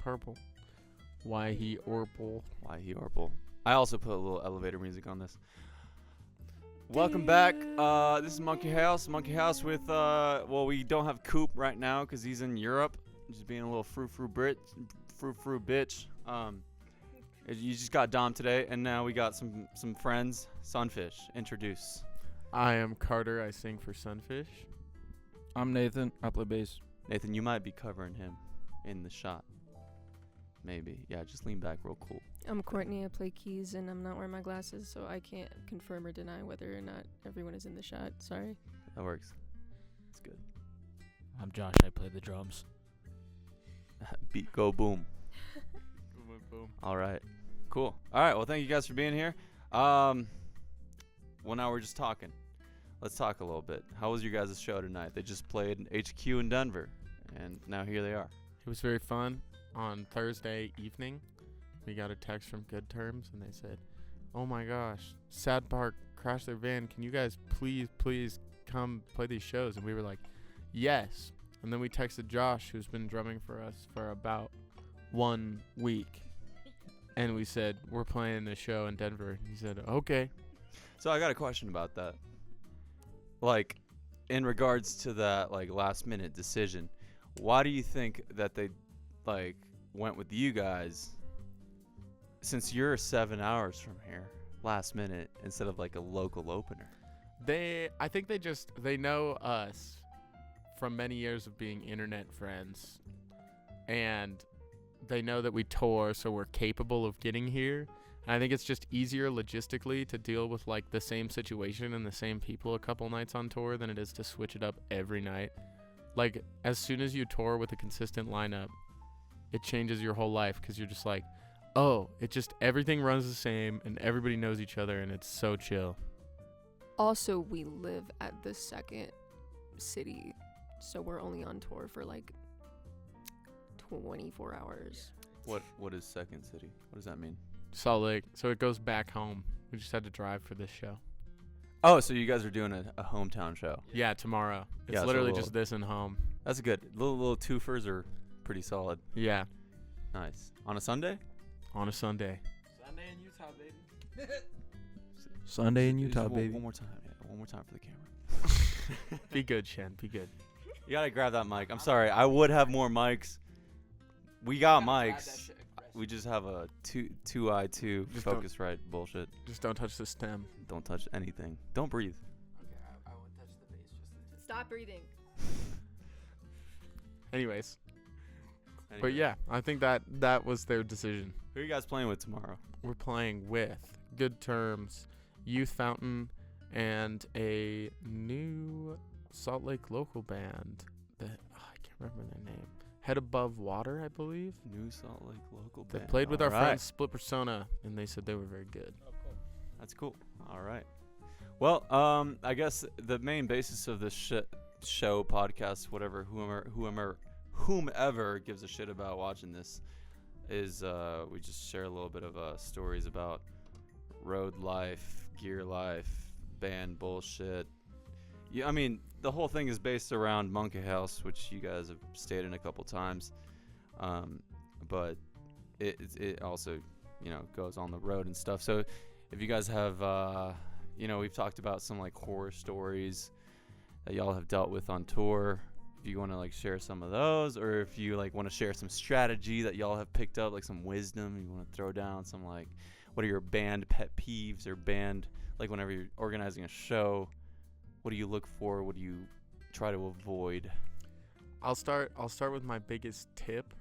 purple. Why he orple. Why he orple. I also put a little elevator music on this. Welcome back. This is Monké Haus. Monké Haus with, we don't have Coop right now because he's in Europe. Just being a little frou bitch. You just got Dom today, and now we got some friends. Sunfish, introduce. I am Carter. I sing for Sunfish. I'm Nathan. I play bass. Nathan, you might be covering him in the shot. Maybe. Yeah, just lean back real cool. I'm Courtney. I play keys, and I'm not wearing my glasses, so I can't confirm or deny whether or not everyone is in the shot. Sorry. That works. It's good. I'm Josh. I play the drums. Beat go boom. Boom. All right. Cool. All right. Well, thank you guys for being here. Well, now we're just talking. Let's talk a little bit. How was your guys' show tonight? They just played HQ in Denver, and now here they are. It was very fun. On Thursday evening, we got a text from Good Terms, and they said, "Oh my gosh, Sad Park crashed their van. Can you guys please come play these shows?" And we were like, "Yes." And then we texted Josh, who's been drumming for us for about 1 week, and we said, "We're playing the show in Denver." And he said, "Okay." So I got a question about that. Like, in regards to that, like, last minute decision, why do you think that they went with you guys, since you're 7 hours from here, last minute, instead of like a local opener? I think they know us from many years of being internet friends, and they know that we tour, so we're capable of getting here. And I think it's just easier logistically to deal with like the same situation and the same people a couple nights on tour than it is to switch it up every night. Like, as soon as you tour with a consistent lineup, it changes your whole life, because you're just like, oh, everything runs the same and everybody knows each other, and it's so chill. Also, we live at the second city, so we're only on tour for like 24 hours. What is Second City? What does that mean? Salt Lake. So it goes back home. We just had to drive for this show. Oh, so you guys are doing a hometown show? Yeah, tomorrow. It's Yeah, literally just this and home. That's good. Little twofers are pretty solid. Yeah. Nice. On a Sunday? On a Sunday. Sunday in Utah, baby. Sunday in Utah, baby. One more time. Yeah, one more time for the camera. Be good, Shen. Be good. You gotta grab that mic. I'm sorry. I would have more mics. We got mics. We just have a 2i2 Focusrite bullshit. Just don't touch the stem. Don't touch anything. Don't breathe. Okay, I won't touch the bass, just the tip. Stop breathing. Anyways. Anyway. But yeah, I think that was their decision. Who are you guys playing with tomorrow? We're playing with Good Terms, Youth Fountain, and a new Salt Lake local band that I can't remember their name. Head Above Water, I believe. New Salt Lake local They band. played with All our right. friends Split Persona, and they said they were very good. Oh, cool. That's cool. All right. Well, I guess the main basis of this show, podcast, whatever, whomever gives a shit about watching this, is we just share a little bit of stories about road life, gear life, band bullshit. Yeah, I mean, the whole thing is based around Monké Haus, which you guys have stayed in a couple times, but it also, goes on the road and stuff. So if you guys have, we've talked about some like horror stories that y'all have dealt with on tour. If you want to like share some of those, or if you like want to share some strategy that y'all have picked up, like some wisdom, you want to throw down some like, what are your band pet peeves, or band, like whenever you're organizing a show, what do you look for? What do you try to avoid? I'll start with my biggest tip,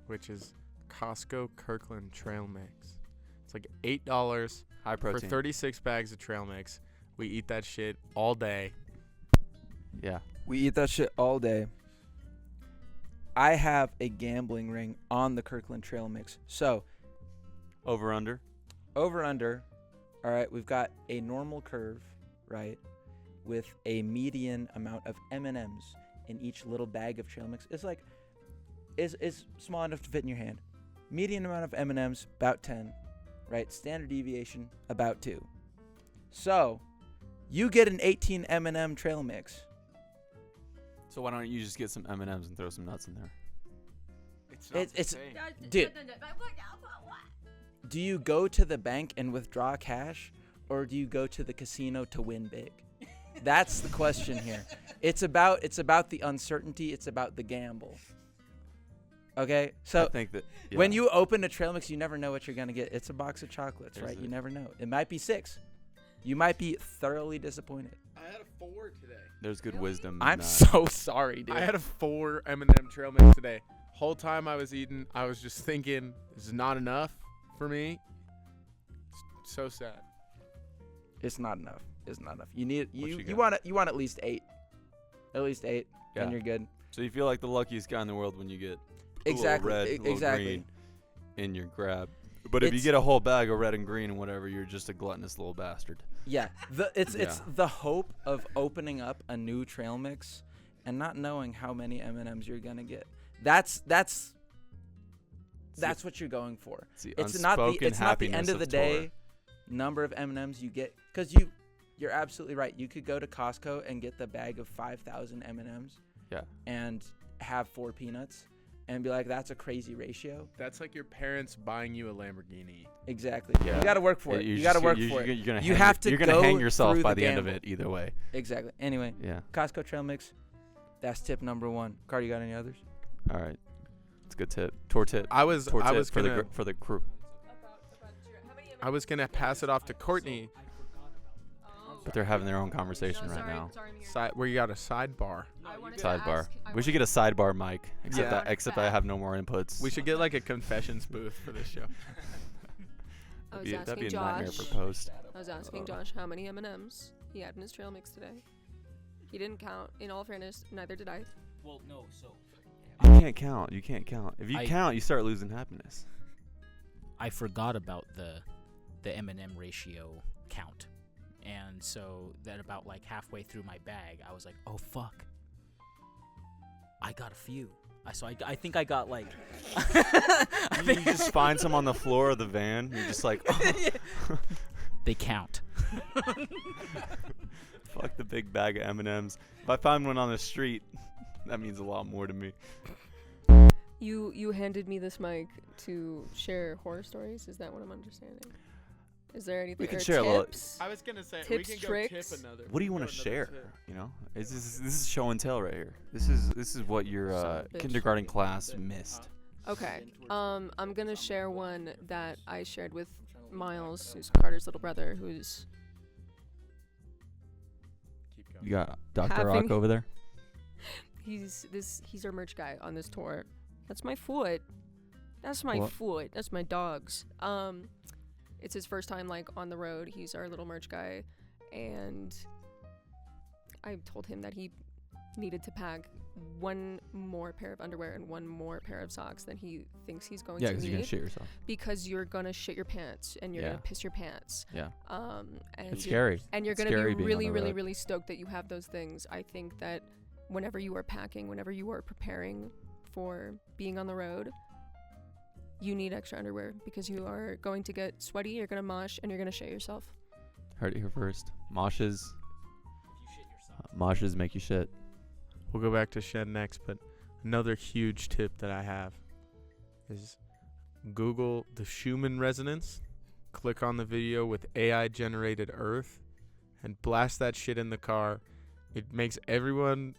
which is Costco Kirkland trail mix. It's like $8 High for protein. 36 bags of trail mix. We eat that shit all day. Yeah. We eat that shit all day. I have a gambling ring on the Kirkland trail mix. So, Over under. all right, we've got a normal curve, right, with a median amount of M&Ms in each little bag of trail mix. It's like, is small enough to fit in your hand. Median amount of M&Ms, about 10, right? Standard deviation, about 2. So, you get an 18 M&M trail mix. So why don't you just get some M&Ms and throw some nuts in there? It's not the It's same. dude. Do you go to the bank and withdraw cash, or do you go to the casino to win big? That's the question here. It's about the uncertainty. It's about the gamble. Okay, I so think that when you open a trail mix, you never know what you're gonna get. It's a box of chocolates, There's right? a- You never know. It might be 6. You might be thoroughly disappointed. I had a 4 today. there's good wisdom. in I'm that. so sorry, dude. I had a 4 M&M trail mix today. Whole time I was eating, I was just thinking, this is not enough for me. It's so sad. It's not enough. It's not enough. You need What you you want at least 8. At least 8, Yeah. and you're good. So you feel like the luckiest guy in the world when you get a Exactly. little red, a little Exactly. green in your grab. But if you It's- get a whole bag of red and green and whatever, you're just a gluttonous little bastard. Yeah. It's Yeah. the hope of opening up a new trail mix and not knowing how many M&Ms you're gonna get. That's what you're going for. It's not the end of the day number of M&Ms you get, because you're absolutely right. You could go to Costco and get the bag of 5,000 M&Ms. Yeah. And have 4 peanuts and be like, that's a crazy ratio. That's like your parents buying you a Lamborghini. Exactly. Yeah. You got to work for it. You're You got to just- work you're- for it. You're gonna You hang have to You're gonna go hang yourself through by the the end of gamble. it either way. Exactly. Anyway, Yeah. Costco trail mix. That's tip number 1. Carter, you got any others? All right. It's a good tip. Tour tip. I was Tour tip gonna for the crew. pass it off to Courtney. But they're having their own conversation right now. Where you got a sidebar. Sidebar. We should get a sidebar mic. Except Yeah. except I have no more inputs. We should get like a confessions booth for this show. I was That'd be asking a nightmare Josh. for post. I was asking Josh how many M&Ms he had in his trail mix today. He didn't count. In all fairness, neither did I. Well, no, so You can't count. You can't count. If you I- count, you start losing happiness. I forgot about the M&M ratio count. And so that about like halfway through my bag, I was like, "Oh fuck. I got a few." I think I got like You just find some on the floor of the van. You're just like, oh. they count. Fuck the big bag of M&Ms. If I find one on the street, that means a lot more to me. You handed me this mic to share horror stories. Is that what I'm understanding? Is there anything? can or share a little- tips? I was gonna say Tips, we can go tricks. tip another. What do you we want can to go another share? tip. You know, this is show and tell right here. This is what your Son of a bitch. kindergarten class missed. Okay. I'm gonna share one that I shared with Miles, who's Carter's little brother, who's Keep going. You got Dr. Having- Rock over there. he's our merch guy on this tour. That's my foot. That's my What? foot. That's my dog's. It's his first time like on the road. He's our little merch guy, and I told him that he needed to pack one more pair of underwear and one more pair of socks than he thinks he's going Yeah, to because need. you're gonna shit yourself. Because you're gonna shit your pants and you're Yeah. gonna piss your pants. Yeah. And It's you're- scary. And you're It's gonna scary be being on really, the really, road. really stoked that you have those things. I think that whenever you are packing, whenever you are preparing for being on the road, you need extra underwear because you are going to get sweaty, you're gonna mosh, and you're gonna shit yourself. Heard it here first. Moshes make you shit. We'll go back to Shed next, but another huge tip that I have is Google the Schumann resonance, click on the video with AI generated earth, and blast that shit in the car. It makes everyone,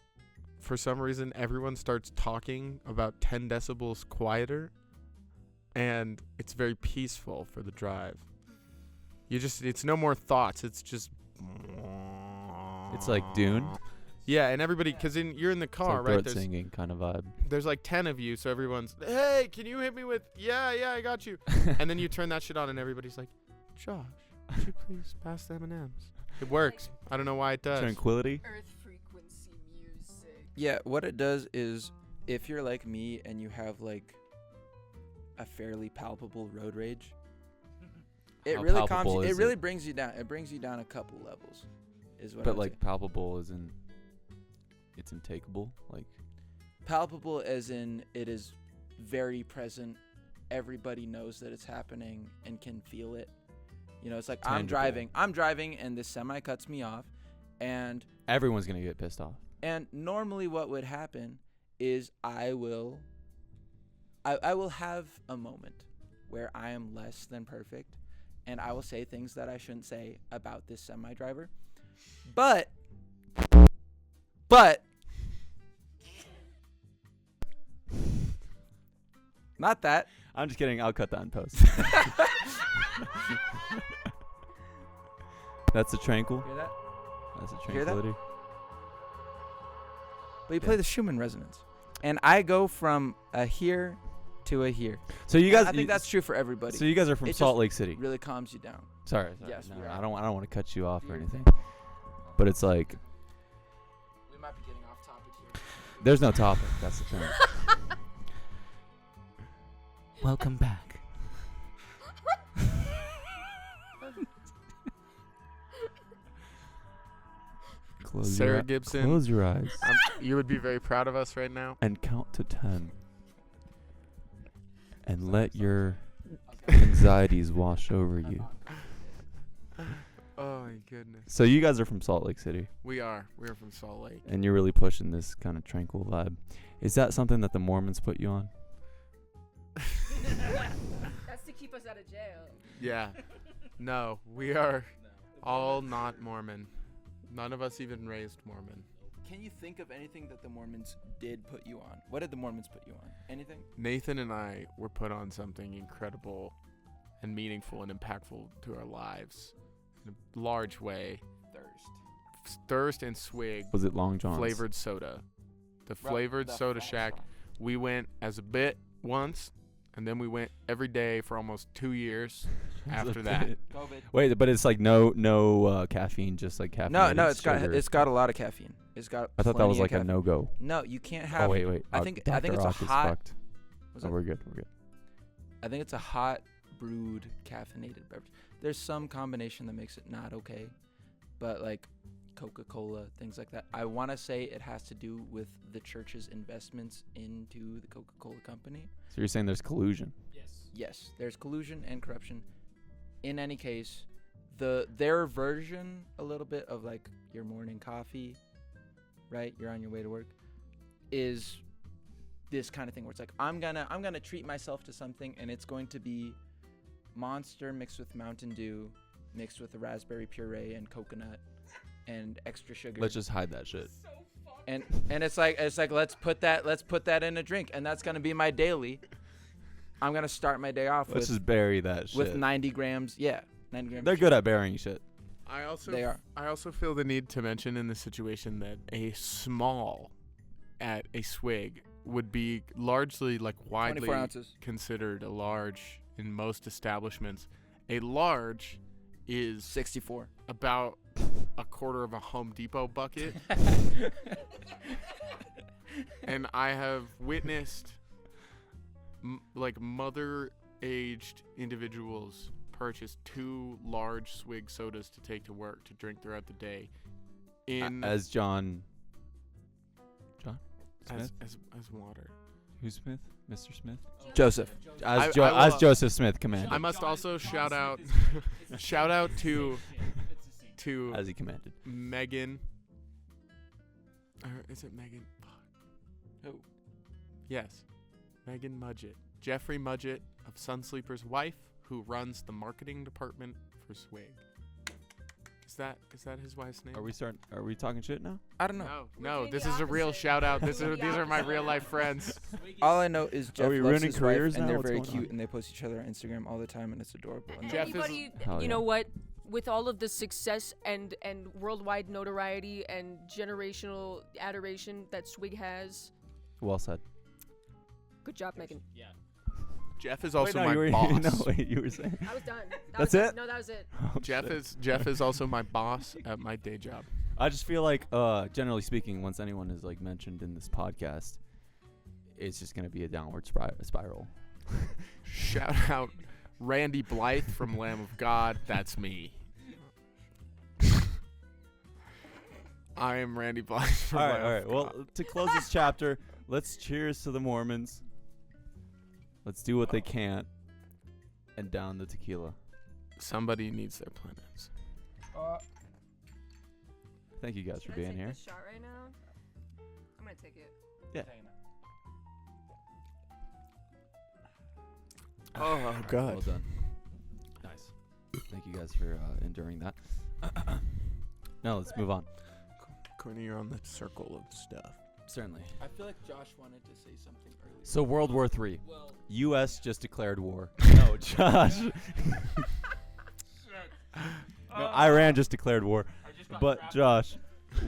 for some reason, everyone starts talking about 10 decibels quieter, and it's very peaceful for the drive. It's no more thoughts, it's just... It's like Dune. Yeah, and everybody, because you're in the It's car, like right? throat singing kind of vibe. There's like 10 of you, so everyone's, hey, can you hit me with, yeah, I got you. And then you turn that shit on, and everybody's like, Josh, would you please pass the M&Ms? It works. I don't know why it does. Tranquility. Earth frequency music. Yeah, what it does is, if you're like me and you have like a fairly palpable road rage, it How really calms palpable you. It is really it? brings you down. It brings you down a couple levels, is what. But I'd like say. palpable is in, it's intakeable. Like Palpable as in it is very present. Everybody knows that it's happening and can feel it. You know, it's like Tangible. I'm driving and this semi cuts me off, and everyone's gonna get pissed off. normally what would happen is I will I will have a moment where I am less than perfect, and I will say things that I shouldn't say about this semi driver. But not that. I'm just kidding. I'll cut that in post. That's a tranquil. Hear that? That's a Hear that? tranquility. But you play the Schumann resonance, and I go from a here to a here. So you guys, I think that's true for everybody. So you guys are from It Salt just Lake City. really calms you down. Sorry. Yes, No, we no, are. I don't want to cut you off or You're anything. okay. But it's like We might be getting off topic here. there's no topic. That's the thing. Welcome back. Close Sarah your Gibson. Close your eyes You would be very proud of us right now. and count to 10. And let your anxieties wash over you. Oh my goodness. So you guys are from Salt Lake City, We are from Salt Lake. and you're really pushing this kind of tranquil vibe. Is that something that the Mormons put you on? That's to keep us out of jail. Yeah. No, we are all not Mormon. None of us even raised Mormon. Can you think of anything that the Mormons did put you on? What did the Mormons put you on? Anything? Nathan and I were put on something incredible and meaningful and impactful to our lives in a large way. Thirst and Swig Was it Long John's? flavored soda. The Bro, flavored the soda fuck? shack. We went as a bit once, and then we went every day for almost 2 years after that. COVID. Wait, but it's like no caffeine, just like caffeine. No, it's got a lot of caffeine. It's got. I thought that plenty was of like a caffeine. no-go. No, you can't have. Oh wait. I think it's a Rock is hot. fucked. Was Oh, it- we're good. I think it's a hot brewed caffeinated beverage. There's some combination that makes it not okay, but like Coca-Cola, things like that. I want to say it has to do with the church's investments into the Coca-Cola company. So you're saying there's collusion? Yes, there's collusion and corruption. In any case, their version a little bit of like your morning coffee, right? You're on your way to work, is this kind of thing where it's like I'm gonna treat myself to something, and it's going to be Monster mixed with Mountain Dew, mixed with a raspberry puree and coconut and extra sugar. Let's just hide that shit. and it's like let's put that in a drink, and that's gonna be my daily. I'm gonna start my day off Let's with just bury that shit. with 90 grams. Yeah, 90 grams. They're good at burying shit. I also feel the need to mention in this situation that a small at a swig would be largely like 24 widely ounces. considered a large in most establishments. A large is 64. about a quarter of a Home Depot bucket. And I have witnessed like mother-aged individuals purchase 2 large swig sodas to take to work to drink throughout the day. As John Smith? As water. Who's Smith? Mr. Smith? Joseph. As I will- as Joseph Smith commanded. I must also shout out to As he commanded. Megan. Or is it Megan? Who? Yes, Megan Mudgett. Jeffrey Mudgett of Sunsleeper's wife, who runs the marketing department for Swig. Is that his wife's name? Are we talking shit now? I don't know. No, doing this the is a real opposite. shout out. We're These doing the are my opposite. real life friends. All I know is Jeff we loves ruining his wife, careers and now? they're What's very going cute, on? and they post each other on Instagram all the time, and it's adorable. And Jeff is- Anybody, Hell you yeah. know what? With all of the success and worldwide notoriety and generational adoration that Swig has, Well said. good job, Megan. Jeff is also Wait, no, my you were, boss. No, wait, you were saying. I was done. That's was it? No, that was it. Oh, Jeff shit. is also my boss at my day job. I just feel like, generally speaking, once anyone is like mentioned in this podcast, it's just gonna be a downward spiral. Shout out Randy Blythe from Lamb of God. That's me. I am Randy Blythe from All Lamb right. of Well, God. to close this chapter, let's cheers to the Mormons. Let's do what they can't, and down the tequila. Somebody needs their planets. Thank you guys for Should I being take here. this shot right now? I'm gonna take it. Yeah. Oh God. Well done. Nice. Thank you guys for enduring that. Now let's move on. Courtney, you're on the circle of stuff. Certainly. I feel like Josh wanted to say something earlier. So World War III. Well, U.S. just declared war. No, Josh. No, Iran just declared war. But Josh,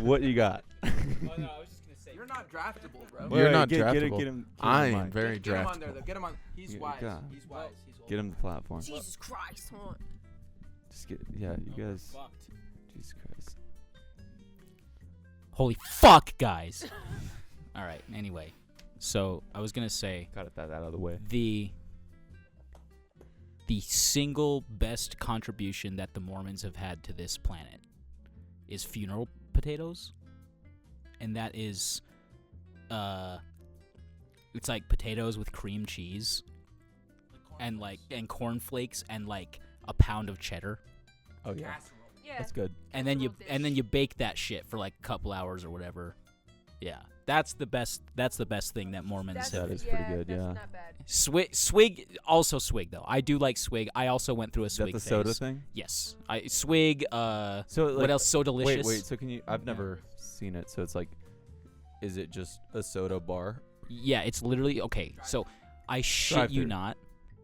what you got? Oh, no, I was just gonna say. you're not draftable, bro. You're Wait, not get draftable. him I the am mic. very Get him on there, draftable. though. Get him on. He's Yeah, wise. God. He's wise. He's old. Get him the platform. Jesus Christ, hold on. Just get, yeah, you guys. Fucked. Jesus Christ. Holy fuck, guys. All right. Anyway, so I was gonna say Got that out of the way. the single best contribution that the Mormons have had to this planet is funeral potatoes, and that is it's like potatoes with cream cheese and cornflakes and like a pound of cheddar, Oh yeah, Yeah. that's good. and then you Casserole dish. bake that shit for like a couple hours or whatever. Yeah, that's the best thing that Mormons That have. is pretty good, That's yeah. not bad. Swig, also swig though. I do like swig. I also went through a Is that swig the phase. soda thing? Yes, I swig. So What like, else? So delicious. Wait. So can you? I've never seen it. So it's like, is it just a soda bar? Yeah, it's literally okay. So I shit you Drive-thru. not.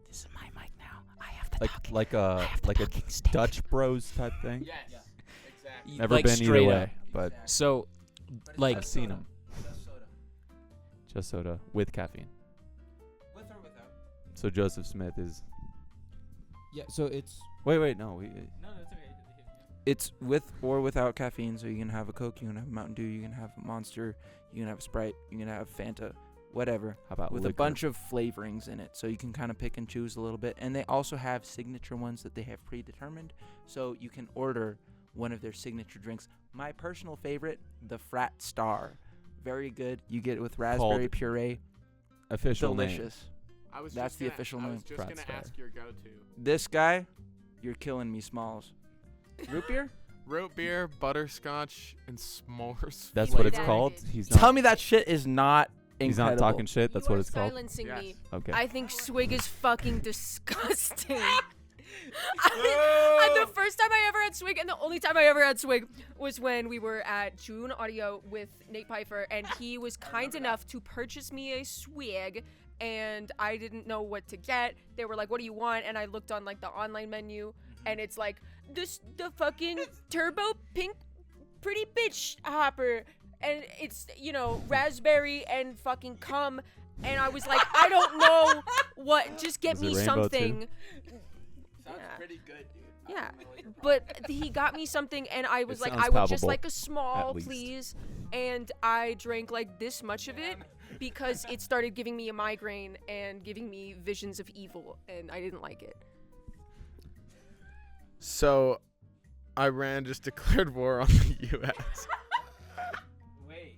This is my mic now. I have the Like talking. like I a have the like a talking stick. Dutch Bros type thing. Yes. Exactly. Never like been either straight way, up. but So, like, I've seen them. Just soda. Just soda with caffeine. With or without? So Joseph Smith is. Yeah, so it's Wait, no. no, that's okay. It's with or without caffeine, so you can have a Coke, you can have a Mountain Dew, you can have a Monster, you can have a Sprite, you can have Fanta, whatever, How about with liquor? a bunch of flavorings in it, so you can kind of pick and choose a little bit. And they also have signature ones that they have predetermined, so you can order one of their signature drinks. My personal favorite, the Frat Star, very good. You get it with raspberry puree, official name. delicious. I was That's just the gonna- official I name. was just Frat gonna Star. ask your go-to. This guy, you're killing me, Smalls. Root beer? Root beer, butterscotch, and s'mores. That's Wait, what it's that called. is- He's not. Tell me that shit is not He's incredible. not talking shit. That's You what are it's called. silencing me. Okay. I think swig is fucking disgusting. The first time I ever had swig, and the only time I ever had swig, was when we were at June Audio with Nate Pfeiffer, and he was kind enough to purchase me a swig, and I didn't know what to get. They were like, "What do you want?" And I looked on like the online menu, and it's like the fucking turbo pink pretty bitch hopper, and it's raspberry and fucking cum. And I was like, I don't know what. Just get Is me it rainbow too? something. Sounds Yeah. pretty good, dude. Yeah, but he got me something, and I was It like, sounds I would just palpable, like a small, at least. please. And I drank like this much of it because it started giving me a migraine and giving me visions of evil, and I didn't like it. So, Iran just declared war on the U.S. Wait.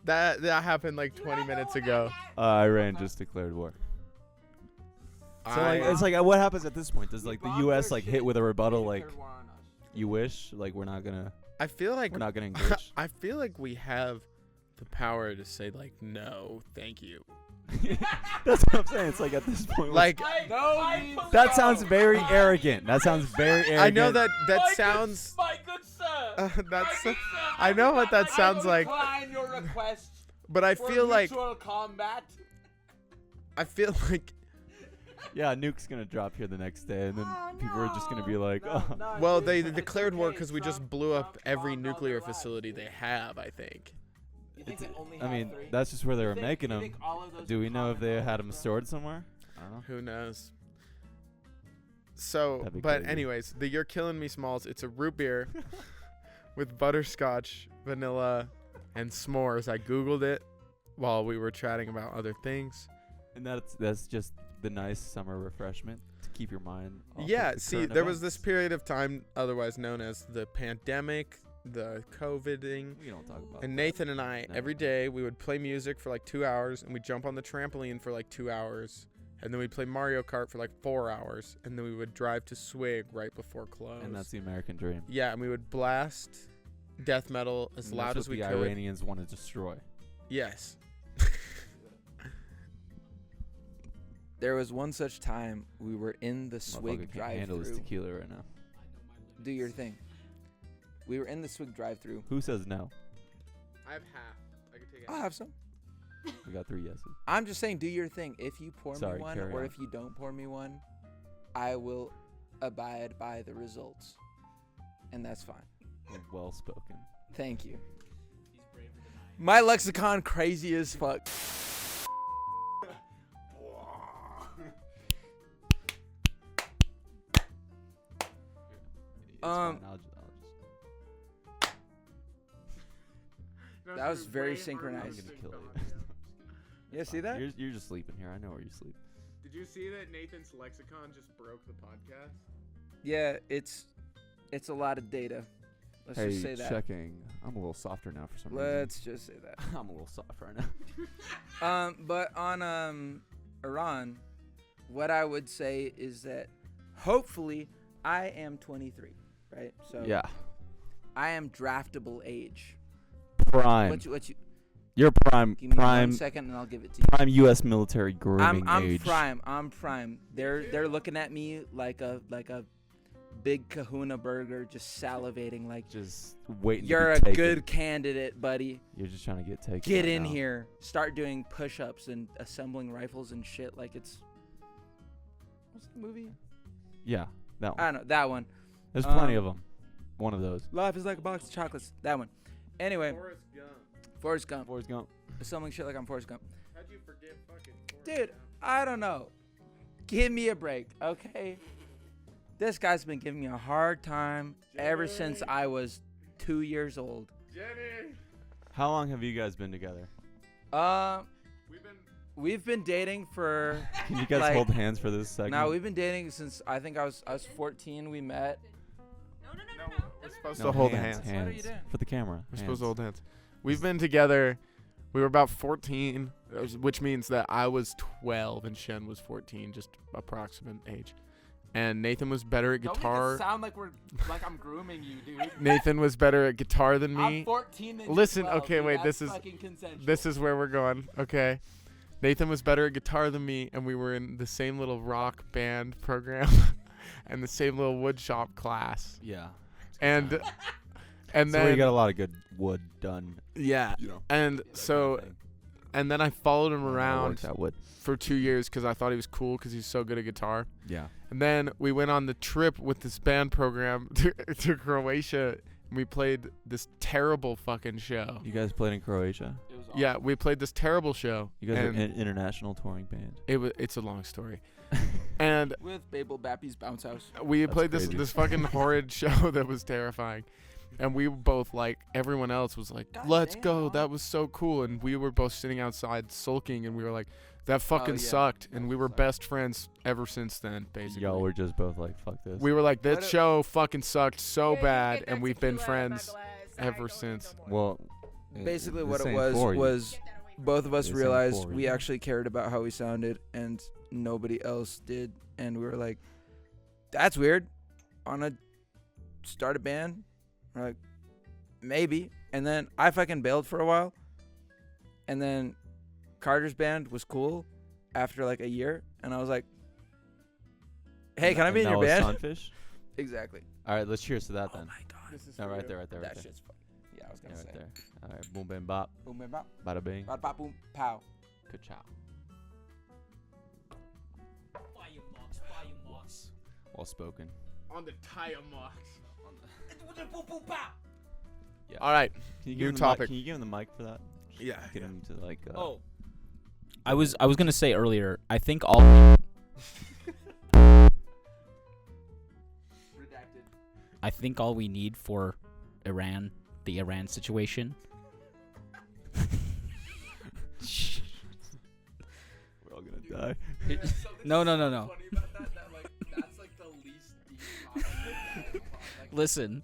That happened like 20 minutes ago. Iran just declared war. So like, it's like, what happens at this point? Does like the U.S. like hit with a rebuttal like, you wish, like we're not gonna feel like engage? I feel like we have the power to say like no, thank you. That's what I'm saying. It's like at this point, Like that sounds very arrogant. That sounds very arrogant. I know that sounds. My good sir. That's. I know what that sounds like, Decline your request but I for feel like mutual combat. Yeah, nuke's gonna drop here the next day, and then people are just gonna be like, oh. well, they declared war because we just blew up every nuclear facility they have. I think. I mean, that's just where they were making them. Do we know if they had them stored somewhere? I don't know. Who knows? So, That'd be but crazy. anyways, the You're Killing Me Smalls. It's a root beer with butterscotch, vanilla, and s'mores. I googled it while we were chatting about other things. And that's just the nice summer refreshment to keep your mind. Off Yeah, of the see, current there was this events. period of time, otherwise known as the pandemic, the COVIDing. We don't talk about. And that. Nathan and I, No. every day, we would play music for like 2 hours, and we'd jump on the trampoline for like 2 hours, and then we'd play Mario Kart for like 4 hours, and then we would drive to Swig right before close. And that's the American dream. Yeah, and we would blast death metal as And loud that's as what we the could. Iranians want to destroy. Yes. There was one such time we were in the Swig Motherfucker can't handle his drive-thru. tequila right now. Do your thing. We were in the Swig drive-thru. Who says no? I have half. I can take I'll have some. We got 3 yeses. I'm just saying, do your thing. If you pour Sorry, me one, carry or on. if you don't pour me one, I will abide by the results, and that's fine. Well spoken. Thank you. My lexicon crazy as fuck. That was very synchronized. I'm gonna kill you. Yeah, see that? You're just sleeping here. I know where you sleep. Did you see that Nathan's lexicon just broke the podcast? Yeah, it's a lot of data. Let's just say that. checking. I'm a little softer now for some Let's just say that. reason. I'm a little soft right now. But on Iran, what I would say is that hopefully I am 23, right? So Yeah. I am draftable age. Prime. What you You're prime. give me Prime. 1 second and I'll give it to you. Prime U.S. military grooming I'm age. prime. I'm prime. They're looking at me like a big kahuna burger, just salivating like Just waiting. you're a to be taken. good candidate, buddy. You're just trying to get taken. Get right in now. here. Start doing push-ups and assembling rifles and shit like it's what's the movie? Yeah, that one. I don't know, that one. There's plenty um, of them. One of those. Life is like a box of chocolates. That one. Anyway, Forrest Gump. Forrest Gump. Assembling shit like I'm Forrest Gump. How'd you forget fucking Dude, I don't know. Give me a break, okay? This guy's been giving me a hard time ever since I was 2 years old. Jenny! How long have you guys been together? We've been dating for Can you guys like- hold hands for this segment? no, we've been dating since I think I was 14. We met. We're supposed No, to hold hands, hands. hands. What are you doing? For the camera. We're supposed to hands. hold hands. We've been together. We were about 14, which means that I was 12 and Shen was 14, just approximate age. And Nathan was better at guitar. sound like I'm grooming you, dude. Nathan was better at guitar than me. 14 and Listen, okay, wait, this is where we're going. Okay. Nathan was better at guitar than me, and we were in the same little rock band program and the same little wood shop class. Yeah. And So then you got a lot of good wood done. yeah. You know. And so and then I followed him around That wood. for 2 years because I thought he was cool because he's so good at guitar. Yeah. And then we went on the trip with this band program to Croatia, and we played this terrible fucking show. You guys played in Croatia. Yeah, we played this terrible show. You guys are and an international touring band. it's a long story. And With Babel Bappy's Bounce House. we That's played crazy. this fucking horrid show that was terrifying. And we both, like, everyone else was like, God let's damn, go. dog. That was so cool. And we were both sitting outside sulking, and we were like, that fucking yeah. sucked. That And we were sucked. best friends ever since then, basically. Y'all were just both like, fuck this. We were like, What that a- show fucking sucked so bad, and we've been friends ever since. well, Basically, this what it ain't was for you. was both of us This ain't realized for we you. actually cared about how we sounded, and nobody else did. And we were like, "That's weird." Wanna start a band? We're like, maybe. And then I fucking bailed for a while. And then Carter's band was cool after like a year, and I was like, "Hey, can I be in And your that was band?" Sunfish? Exactly. All right, let's cheers to that Oh then. my god, this is No, for right real. there, right there, right That there. shit's fun. Yeah, I was Yeah, gonna right say. there. All right, boom, bam, bop, Boom, bam, bop, bada bing, bada, bop, boom, pow. ka-chow. Well spoken. On the tire marks. Yeah. All right. Can you New give him the topic. mic? Can you give him the mic for that? Yeah. Get him to like. Oh. I was gonna say earlier. I think all. Redacted. I think all we need for Iran, the Iran situation. We're all gonna die. No. Listen.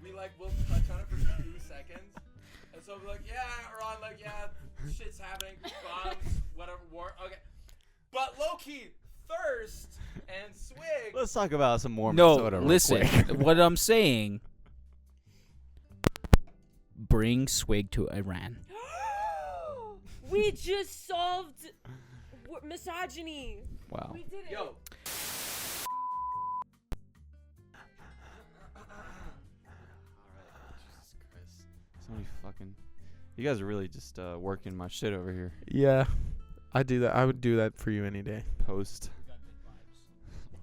We like will touch on it for 2 seconds, and so we're like, yeah, Ron, like, yeah, shit's happening, bombs, whatever, war, okay. But low key, thirst and swig. Let's talk about some more No, soda real listen. quick. What I'm saying. Bring swig to Iran. We just solved Misogyny. Wow. We did it. Yo. Jesus Christ. Somebody fucking. You guys are really just working my shit over here. Yeah, I do that. I would do that for you any day. Post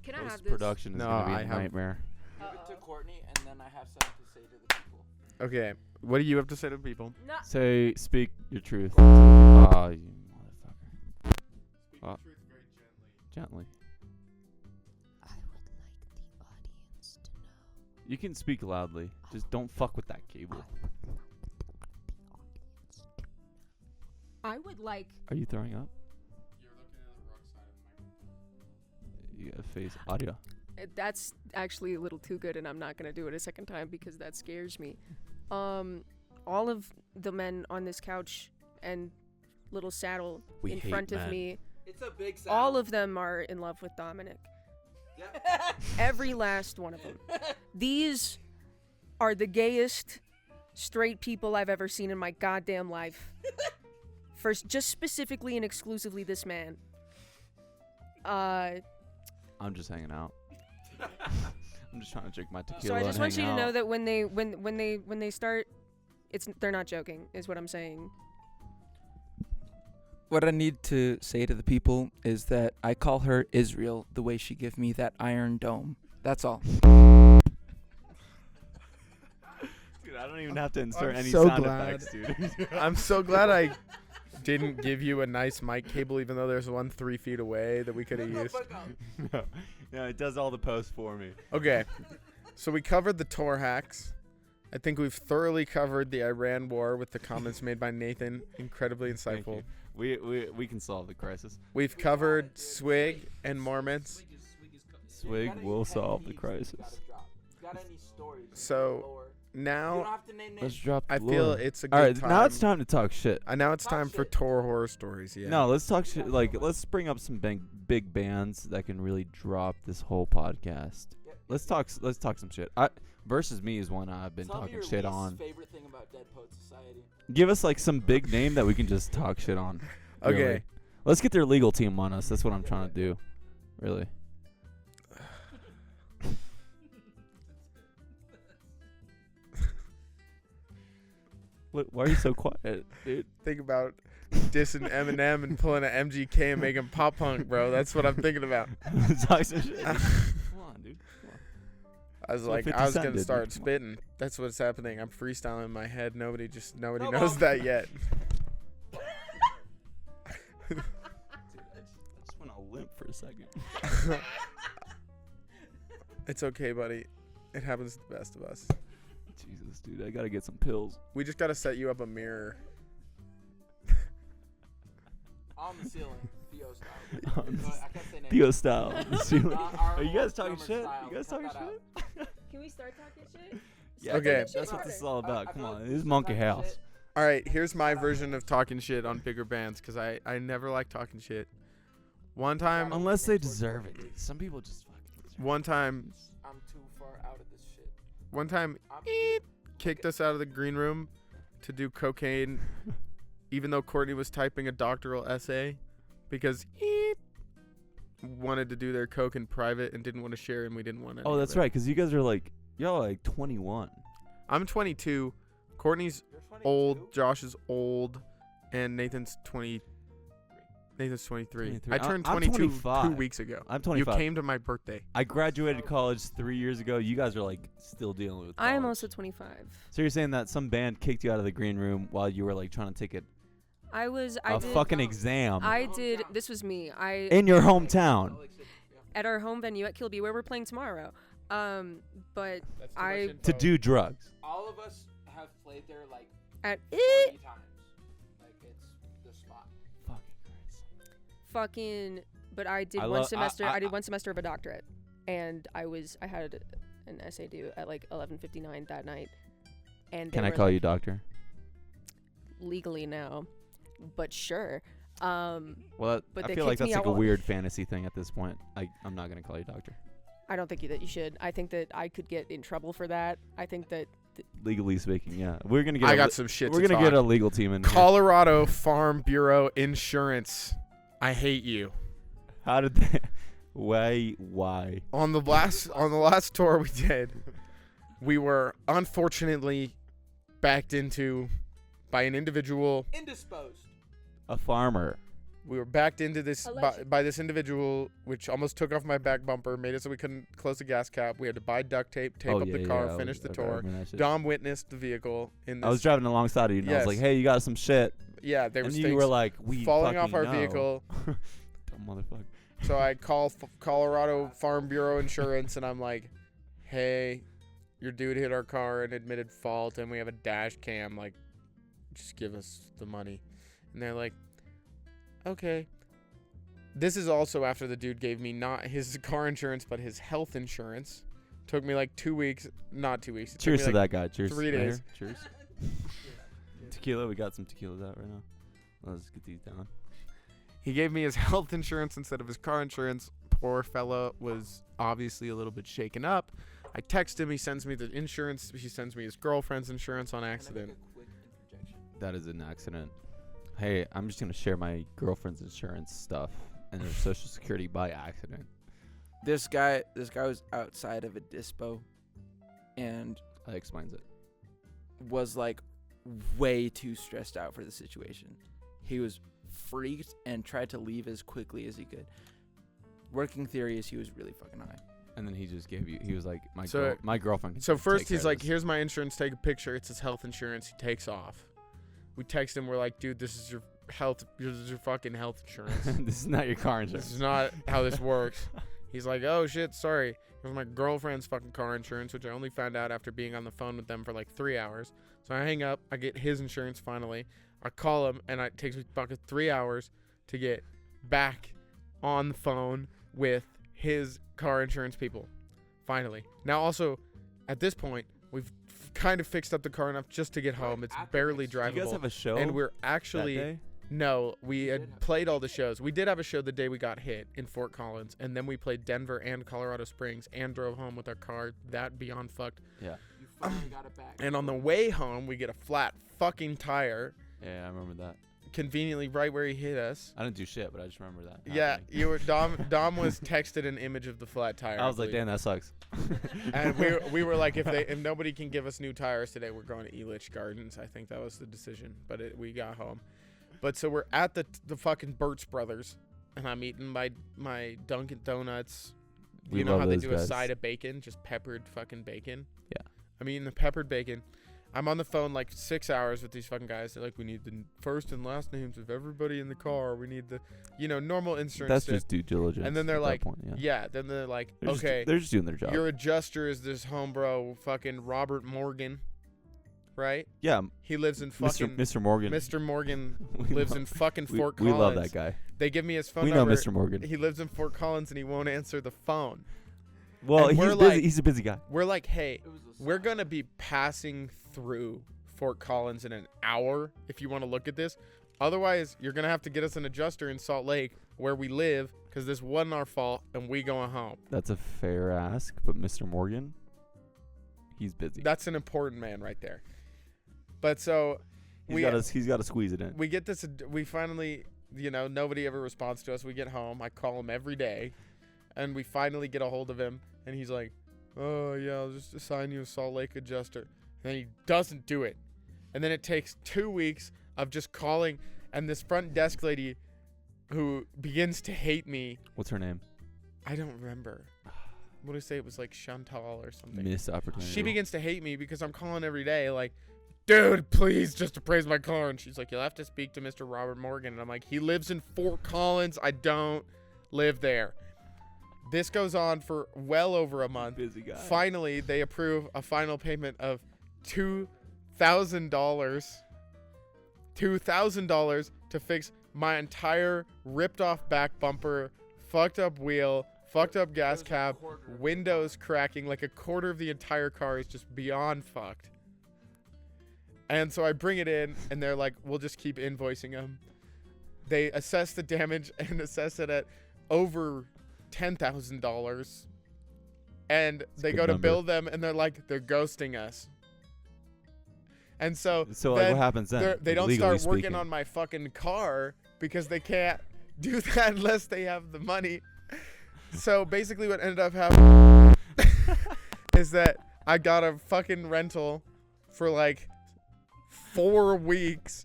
Can I have this? production is No, gonna be I a have- nightmare. Give it to Courtney, and then I have something to say to the people. Okay, what do you have to say to people? No. Speak your truth. Ah, you motherfucker. Speak your truth very Gently. I would like the audience to know. You can speak loudly. Just don't fuck with that cable. I would like. Are you throwing up? You're looking at the wrong side of the microphone. You gotta face audio. That's actually a little too good, and I'm not gonna do it a second time because that scares me. All of the men on this couch and little saddle We in hate front of men. me, It's a big sound. all of them are in love with Dominic. Every last one of them. These are the gayest straight people I've ever seen in my goddamn life. First, just specifically and exclusively this man. I'm just hanging out. I'm just trying to drink my tequila. So I just and want you hang to know out. that when they start, they're not joking, is what I'm saying. What I need to say to the people is that I call her Israel the way she give me that iron dome. That's all. Dude, I don't even have to insert I'm any so sound glad. effects, dude. I'm so glad I didn't give you a nice mic cable, even though there's one 3 feet away that we could have used. no, it does all the posts for me. Okay, so we covered the Tor hacks. I think we've thoroughly covered the Iran war with the comments made by Nathan. Incredibly Thank insightful. you. We can solve the crisis. We've covered Swig and Marmots. Swig will solve the crisis. Got any stories? So now have to name Let's drop the I feel lore. it's a good All right, time. now it's time to talk shit. Now it's Talk time for shit. Tor horror stories. Yeah. No, let's talk shit. Like, let's bring up some big bands that can really drop this whole podcast. Let's talk some shit. Versus Me is one I've been talking shit on. Favorite thing about Dead Poet Society? Give us like some big name that we can just talk shit on. Really. Okay. Let's get their legal team on us. That's what I'm trying to do. Really. Why are you so quiet, dude? Think about dissing Eminem and pulling an MGK and making pop punk, bro. That's what I'm thinking about. Talk some shit. Come on, dude. Come on. I was That's what like, 50 I was Cent gonna did, start dude. Come on. spitting. That's what's happening. I'm freestyling in my head. Nobody Come knows on. that yet. Dude, I just went all limp for a second. It's okay, buddy. It happens to the best of us. Jesus, dude, I gotta get some pills. We just gotta set you up a mirror. On the ceiling, Theo style. I can't say names. Theo style. on the ceiling. Our Are you guys old talking drummer shit? style. You guys Cut talking that shit? Can we start talking shit? Yeah, Okay. That's what this is all I about. Come feel on, like this we is should Monké talk Haus. shit. All right, here's my version of talking shit on bigger bands because I never like talking shit. One time, Unless they deserve it, dude. Some people just fucking deserve one time, I'm too far out of this shit. one time, I'm kicked us out of the green room to do cocaine, even though Courtney was typing a doctoral essay, because he wanted to do their coke in private and didn't want to share, and we didn't want to. Oh, that's right, because you guys are like, y'all are like 21. I'm 22. Courtney's You're 22? old. Josh is old, and Nathan's 20. Nathan's 23. 23. I turned I'm 22 2 25. weeks ago. I'm 25. You came to my birthday. I graduated college 3 years ago. You guys are like still dealing with college. I am also 25. So you're saying that some band kicked you out of the green room while you were like trying to take a I did fucking exam I did this was me. in your hometown. At our home venue at Kilby where we're playing tomorrow. But I To do drugs. All of us have played there like at 30 times. Like it's the spot. Fucking Christ. fucking but I did I one lo- semester I- I did one semester of a doctorate and I had an essay due at like 11:59 that night. And Can they I were call like, you doctor? legally no. But sure. Well, but I they feel like kicked me that's like a out. weird fantasy thing at this point. I'm not gonna call you doctor. I don't think that you should. I think that I could get in trouble for that. I think that Legally speaking, yeah, we're gonna get. I got some shit We're to gonna talk. get a legal team in. Here. Colorado Farm Bureau Insurance I hate you. How did they? Why? On the last tour we did, we were unfortunately backed into by an individual. Indisposed. A farmer. We were backed into this Allegedly. by this individual, which almost took off my back bumper, made it so we couldn't close the gas cap. We had to buy duct tape, tape up the car, finish the tour. Dom witnessed the vehicle in this. I was driving alongside of you, and I was Yes. like, "Hey, you got some shit." Yeah, there And was you things were like, "We falling off fucking our know." vehicle. Dumb motherfucker. So I call Colorado Farm Bureau Insurance, and I'm like, "Hey, your dude hit our car and admitted fault, and we have a dash cam. Like, just give us the money." And they're like, "Okay." This is also after the dude gave me not his car insurance, but his health insurance. Took me like 2 weeks, not 2 weeks. It took Cheers me, to like, that guy. Cheers. 3 right days. here. Cheers. Tequila. We got some tequilas out right now. Let's get these down. He gave me his health insurance instead of his car insurance. Poor fella was obviously a little bit shaken up. I text him. He sends me the insurance. He sends me his girlfriend's insurance on accident. That is an accident. Hey, I'm just gonna share my girlfriend's insurance stuff and her social security by accident. This guy was outside of a dispo, and That explains it. was like way too stressed out for the situation. He was freaked and tried to leave as quickly as he could. Working theory is he was really fucking high. And then he just gave you. He was like, So- my girlfriend. Can So take first care he's of like, this." "Here's my insurance. Take a picture." It's his health insurance. He takes off. We text him. We're like, "Dude, this is your health. This is your fucking health insurance. This is not your car This insurance. is not how this works." He's like, "Oh shit, sorry. It was my girlfriend's fucking car insurance, which I only found out after being on the phone with them for like 3 hours." So I hang up. I get his insurance finally. I call him, and it takes me fucking 3 hours to get back on the phone with his car insurance people. Finally. Now also, at this point, we've kind of fixed up the car enough just to get home. It's barely Do you guys drivable. have a show? And we're that actually day? no, we had played all the shows. We did have a show the day we got hit in Fort Collins, and then we played Denver and Colorado Springs and drove home with our car. That beyond fucked. Yeah. You finally got it back. And on the way home, we get a flat fucking tire, Yeah, I remember that. conveniently right where he hit us. I didn't do shit, but I just remember that. Yeah, happening. you were Dom was texted an image of the flat tire. I was like, believe. damn, that sucks. And we were like, if nobody can give us new tires today, we're going to Elitch Gardens. I think that was the decision. But we got home. But so we're at the fucking Burt's Brothers, and I'm eating my Dunkin' Donuts. We You know love how they those do a guys. side of bacon, just peppered fucking bacon. Yeah. I'm eating the peppered bacon. I'm on the phone like 6 hours with these fucking guys. They're like, "We need the first and last names of everybody in the car. We need the, normal insurance." That's stuff." just due diligence. And then they're at that like, point, yeah. Yeah. Then they're like, They're just- "Okay, they're just doing their job. your adjuster is this homebro, fucking Robert Morgan, right? Yeah, He lives in fucking Mr. Morgan. Mr. Morgan We lives love- in fucking we, Fort we Collins. love that guy. They give me his phone We know number. Mr. Morgan. He lives in Fort Collins and he won't answer the phone. Well, and he's we're busy. like- He's a busy guy. We're like, "Hey, we're gonna be passing through Fort Collins in an hour if you want to look at this. Otherwise, you're gonna have to get us an adjuster in Salt Lake where we live, because this wasn't our fault and we going home." That's a fair ask, but Mr. Morgan, he's busy. That's an important man right there. But so He's got to squeeze it in. we get this. We finally, nobody ever responds to us. We get home. I call him every day, and we finally get a hold of him. And he's like, "Oh yeah, I'll just assign you a Salt Lake adjuster." And then he doesn't do it. And then it takes 2 weeks of just calling, and this front desk lady, who begins to hate me. What's her name? I don't remember. What did I say? It was like Chantal or something. Missed opportunity. She begins to hate me because I'm calling every day, like, "Dude, please just appraise my car." And she's like, "You'll have to speak to Mr. Robert Morgan." And I'm like, "He lives in Fort Collins. I don't live there." This goes on for well over a month. busy guy. Finally, they approve a final payment of $2,000. $2,000 to fix my entire ripped off back bumper, fucked up wheel, fucked up gas cap, windows cracking. Like a quarter of the entire car is just beyond fucked. And so I bring it in, and they're like, "We'll just keep invoicing them." They assess the damage and assess it at over $10,000. And they a good go to number. bill them, and they're like, "They're ghosting us." And so So like, then what happens then? they don't legally start working speaking? on my fucking car because they can't do that unless they have the money. So basically what ended up happening is that I got a fucking rental for like 4 weeks,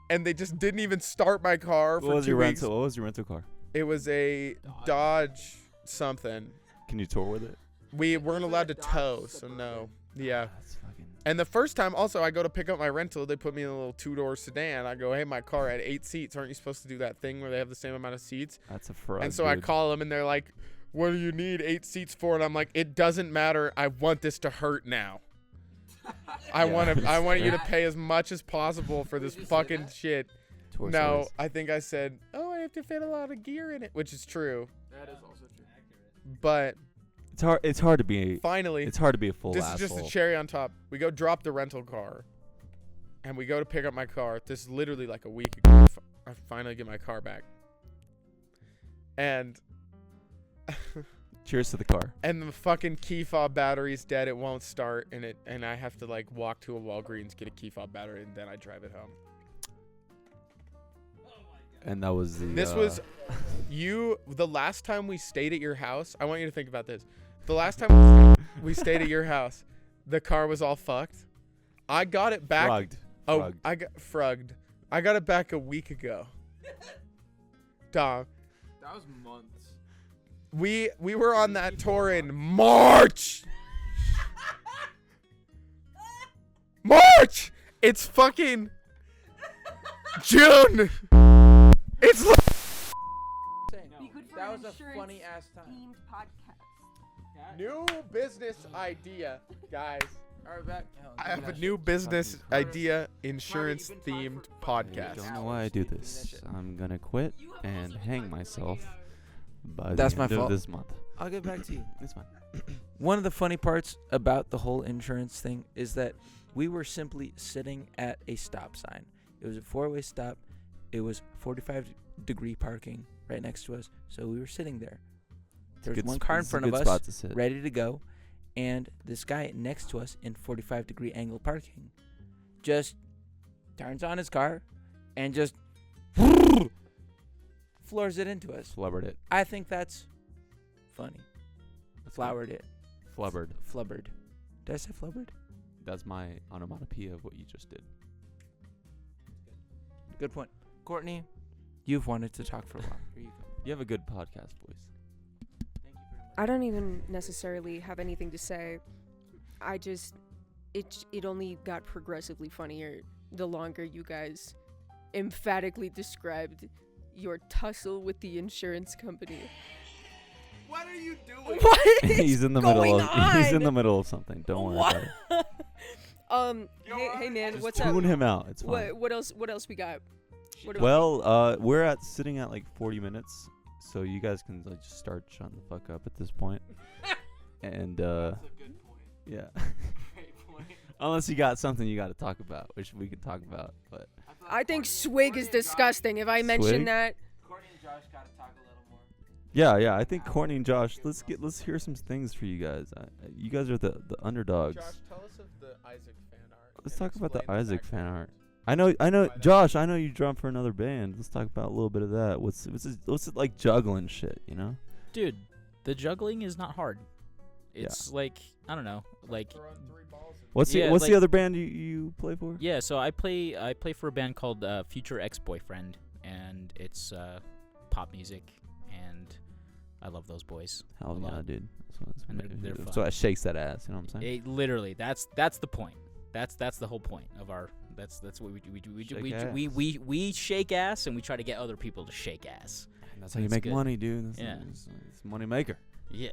and they just didn't even start my car for 2 weeks. What was your rental car? It was a Dodge something. Can you tour with it? We weren't allowed to tow, so no. Yeah. That's fucking. And the first time also I go to pick up my rental, they put me in a little 2-door sedan. I go, hey, my car had 8 seats. Aren't you supposed to do that thing where they have the same amount of seats? That's a fraud. And so I call them, and they're like, what do you need 8 seats for? And I'm like, it doesn't matter. I want this to hurt now. I want you to pay as much as possible for this fucking shit. No, I think I said, oh, I have to fit a lot of gear in it, which is true. That is also true. But It's hard to be. finally, It's hard to be a full this asshole. is just a cherry on top. We go drop the rental car, and we go to pick up my car. This is literally like a week ago. I finally get my car back. And Cheers to the car. and the fucking key fob battery's dead. It won't start, and I have to like walk to a Walgreens, get a key fob battery, and then I drive it home. And that was the. This was the last time we stayed at your house. I want you to think about this. The last time we stayed at your house, the car was all fucked. I got it back. Frugged. Oh, Frugged. I got frugged. I got it back a week ago. Dog. That was months. We were on that tour in March. March. It's fucking June. It's like That was a funny ass time. new business idea, guys. All right, back. I have a new business idea, insurance themed I podcast. don't know why I do this. I'm gonna quit and hang myself by That's the my end of fault. this month. I'll get back to you. It's fine. One of the funny parts about the whole insurance thing is that we were simply sitting at a stop sign. It was a 4-way stop. It was 45-degree parking right next to us. So we were sitting there. There was one car in front of us, spot to sit. ready to go, and this guy next to us in 45-degree angle parking just turns on his car and just floors it into us. Flubbered it. I think that's funny. Flowered it. Flubbered. Flubbered. Did I say flubbered? That's my onomatopoeia of what you just did. Good point. Courtney, you've wanted to talk for a while. Here you go. You have a good podcast voice. Thank you very much. I don't even necessarily have anything to say. I just, it only got progressively funnier the longer you guys emphatically described your tussle with the insurance company. What are you doing? What is He's in the going middle of he's in on? the middle of something. Don't worry What? about it. Hey man, Just what's up? tune him out. It's fine. What else we got? What do we- Well, we're sitting at like 40 minutes, so you guys can like just start shutting the fuck up at this point. And That's a good point. yeah, Great point. unless you got something you got to talk about, which we can talk about. But I think swig is disgusting. If I mention Swig? that, Courtney and Josh got to talk a little more. yeah, I think Courtney and Josh, let's hear some things for you guys. You guys are the underdogs. Josh, tell us of the Isaac fan art. Let's and talk about the explain Isaac background. fan art. I know, Josh. I know you drum for another band. Let's talk about a little bit of that. What's it like juggling shit? You know? Dude, the juggling is not hard. It's like, I don't know, like, Throwing 3 balls in. What's Yeah, the like- other band you play for? yeah, so I play for a band called Future Ex-Boyfriend, and it's pop music, and I love those boys. Hell a yeah, lot. dude. And they're So fun. it shakes that ass. You know what I'm saying? It literally, that's the point. That's the whole point of our. That's what we do. We shake ass, and we try to get other people to shake ass. That's how you That's make good. money, dude. Yeah. It's a money maker. Yeah,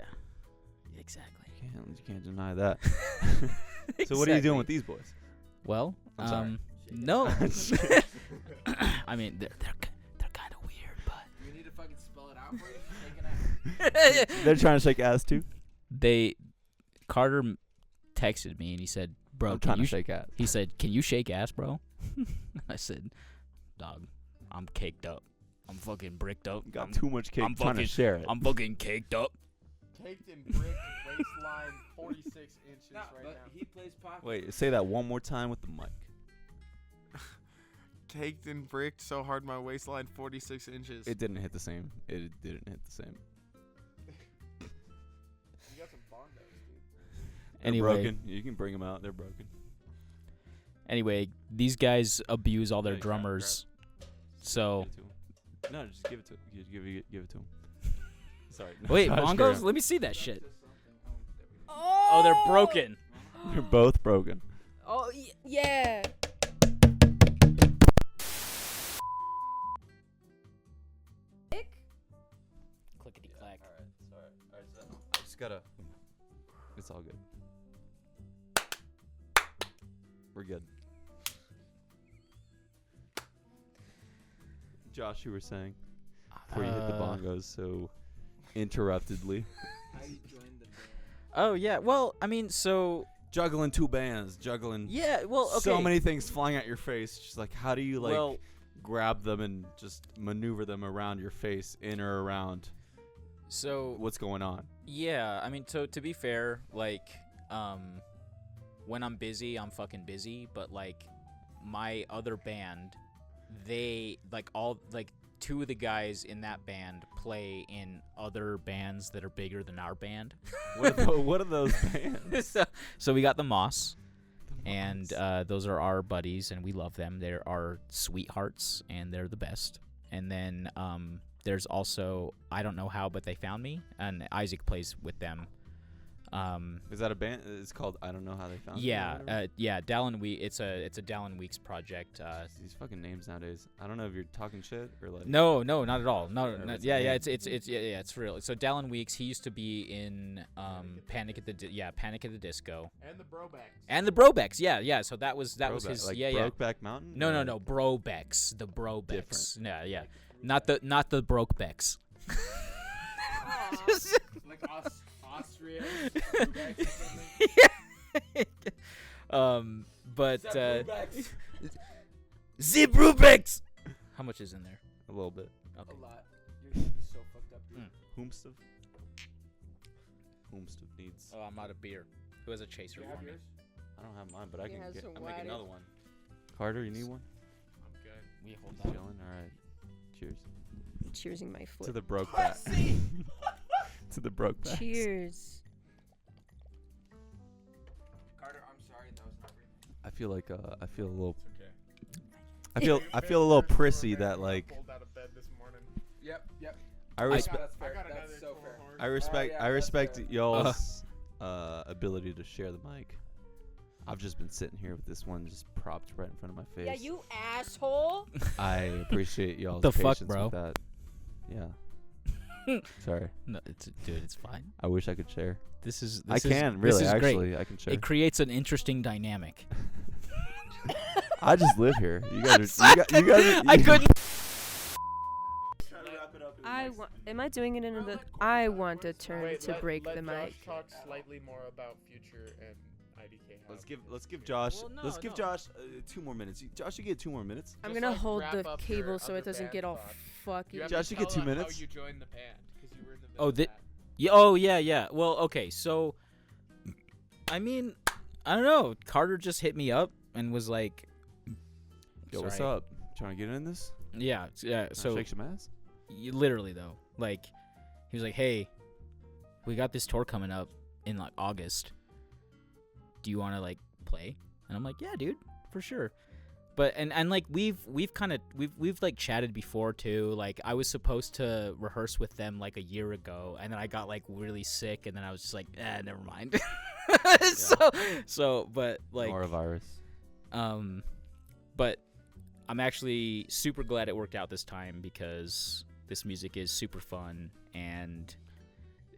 exactly. You can't deny that. So what are you doing with these boys? Well, I'm sorry. no. I mean, they're kind of weird, but You need to fucking spell it out for you? Take it out. They're trying to shake ass too. Carter texted me and he said, "Bro, I'm can trying to you shake ass. He said, "Can you shake ass, bro?" I said, "Dog, I'm caked up. I'm fucking bricked up. Got I'm, too much cake I'm trying to fucking- share it. I'm fucking caked up." Caked in brick, waistline, 46 inches No, right but now. he plays pocket. Wait, say that one more time with the mic. caked and bricked so hard my waistline 46 inches. It didn't hit the same. It didn't hit the same. You got some bongos, dude. They're Anyway. broken. You can bring them out. They're broken. Anyway, these guys abuse all their Yeah, grab- drummers. So Give it to 'em. No, just give it to. Give it to him. Sorry. no, wait, Josh, bongos? carry on. Let me see that shit. Oh, they're broken. They're both broken. Oh, yeah. Clickety clack. All right. Sorry. All right. So I just gotta. It's all good. We're good. Josh, you were saying before you hit the bongos so interruptedly. How you joined the band? Oh yeah. Well, I mean, so Juggling two bands, juggling yeah. Well, okay. so many things flying at your face. Just like, how do you like Well, grab them and just maneuver them around your face, in or around? so What's going on? yeah. I mean, so to be fair, like, when I'm busy, I'm fucking busy. But like, my other band, they like all like 2 of the guys in that band play in other bands that are bigger than our band. What are those bands? so we got the Moss, and those are our buddies, and we love them. They're our sweethearts, and they're the best. And then there's also, I don't know how, but they found me, and Isaac plays with them. Is that a band? It's called I Don't Know How They Found. Yeah, Dallin It's a Dallin Weeks project. These fucking names nowadays. I don't know if you're talking shit or like. No, not at all. No, Or it's yeah, a name. it's real. So Dallin Weeks, he used to be in Panic at the Disco. And the Brobacks. Yeah. So that was Brokeback, his like yeah. Brokeback Mountain. No, Or- Brobex, the Brobex. Different. Yeah. Not the Brokebecks. Like Austria. But Zebrubex. How much is in there? A little bit. Okay. A lot. You're gonna be so fucked up, dude. Whomstuff needs. Oh, I'm out of beer. Who has a chaser for me? I don't have mine, but I He can has get. some I'll make water. another one. Carter, you need one? I'm good. We hold He's that. chilling. All right. Cheers. Cheersing my To foot. the Brokeback. To the Brokeback. Cheers. Carter, I'm sorry, that was not real. I feel like I feel a little. It's okay. I feel a little prissy that like Pulled out of bed this morning. Yep. I respect. That's fair. I got That's another so cool fair. horn. I respect. yeah, I that's respect fair. y'all's ability to share the mic. I've just been sitting here with this one just propped right in front of my face. Yeah, you asshole. I appreciate y'all's The fuck, patience bro? with that. Yeah. Sorry. No, dude, it's fine. I wish I could share. This is I can really this is great. actually. I can share. It creates an interesting dynamic. I just live here. You guys are. You guys are. I couldn't. Am I doing it in the? I want a turn to break the mic. Talk slightly more about Future and IDK. Let's give Josh. Well, no, let's give no. Josh 2 more minutes. Josh, you get 2 more minutes. I'm Just, gonna like, hold wrap the up your cable so it other doesn't band get all thoughts. fucking. Josh, you get 2 minutes. How you joined the band because you were in the. Oh, middle of that. Yeah. Oh, yeah. Well, okay. So, I mean, I don't know. Carter just hit me up and was like, Yo, what's sorry. up? Trying to get in this? Yeah. So shake some ass. literally though, like, he was like, "Hey, we got this tour coming up in like August. Do you want to like play?" And I'm like, "Yeah, dude, for sure." But and like we've like chatted before too. Like I was supposed to rehearse with them like a year ago, and then I got like really sick, and then I was just like, never mind. But like, Norovirus. but I'm actually super glad it worked out this time because this music is super fun and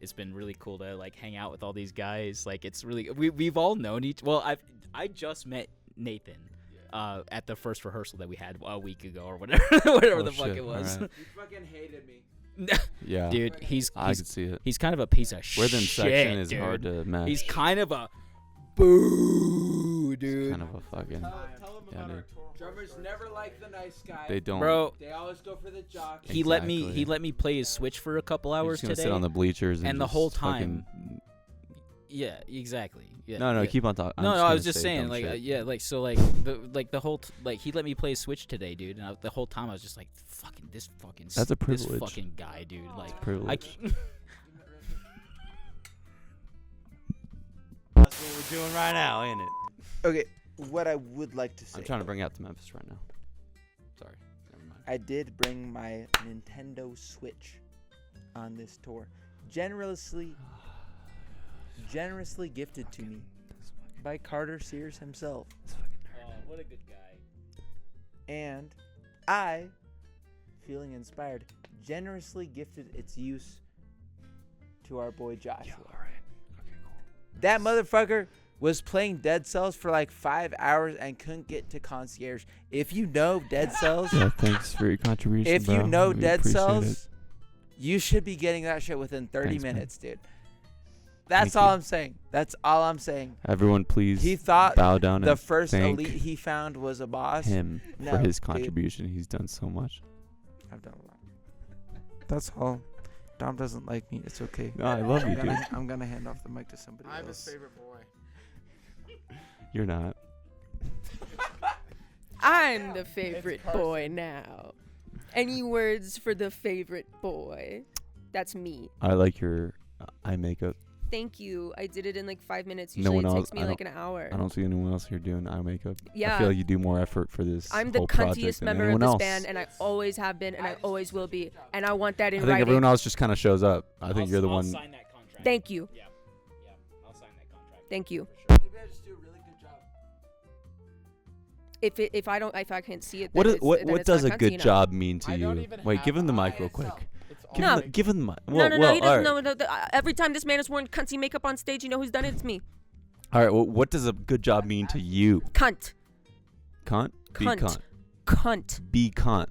it's been really cool to like hang out with all these guys. Like it's really we've all known each. Well, I just met Nathan at the first rehearsal that we had a week ago or whatever Oh, the fuck shit, it was. alright. You fucking hated me. Yeah. Dude, I can see it. he's kind of a piece of shit. Rhythm section is dude. hard to match. He's kind of a boo, dude. kind of a fucking. Tell him Yeah, about our dude. tour. Drummers never like the nice guy. They don't. Bro, They always go for the jock. he let Exactly. me play his Switch for a couple You're hours just gonna today. sit on the bleachers and the just whole fucking- time- Yeah, exactly. Yeah. No, yeah. keep on talking. No, I was just saying, like, yeah, like, so, like, the whole, like, he let me play Switch today, dude, and the whole time I was just like, fucking, this That's a privilege. this fucking guy, dude, like, privilege. That's what we're doing right now, ain't it? Okay, what I would like to say. I'm trying to bring it out to Memphis right now. Sorry, never mind. I did bring my Nintendo Switch on this tour. Generously gifted to me by Carter Sears himself. Oh, what a good guy. And I, feeling inspired, generously gifted its use to our boy Joshua. Yeah, all right. Okay, cool. That motherfucker was playing Dead Cells for like 5 hours and couldn't get to concierge. If you know Dead Cells, Yeah, thanks for your contribution. if you bro. know We Dead appreciate Cells, it. you should be getting that shit within 30 Thanks, man. minutes, dude. That's Thank all you. I'm saying. That's all I'm saying. Everyone, please He thought bow down the and first thank elite he found was a boss. him No, for his dude. contribution. He's done so much. I've done a lot. That's all. Dom doesn't like me. It's okay. No, I love you, dude. I'm gonna hand off the mic to somebody I'm his else. favorite boy. You're not. I'm the favorite boy now. Any words for the favorite boy? That's me. I like your eye makeup. Thank you. I did it in like 5 minutes. No Usually one it else- takes me I like an hour. I don't see anyone else here doing eye makeup. Yeah. I feel like you do more effort for this. I'm the whole project cuntiest than member of anyone this else. band, and I always have been, and I always will be. And I want that in I think writing. everyone else just kind of shows up. I think you're the I'll one. sign that contract. Thank you. Yeah, I'll sign that contract. Thank you. Maybe I just do a really good job. If I can't see it, What then is, it's, what then what it's not does a cunty good enough. job mean to I don't you? even Wait, have give him the mic eyes. real quick. It's all Give No. him the, give him the mic. No, Well, no, he doesn't all right. know. Every time this man has worn cunty makeup on stage, you know who's done it? It's me. All right. Well, what does a good job mean to you? Cunt. Cunt. Be Cunt. cunt. Cunt. Be cunt.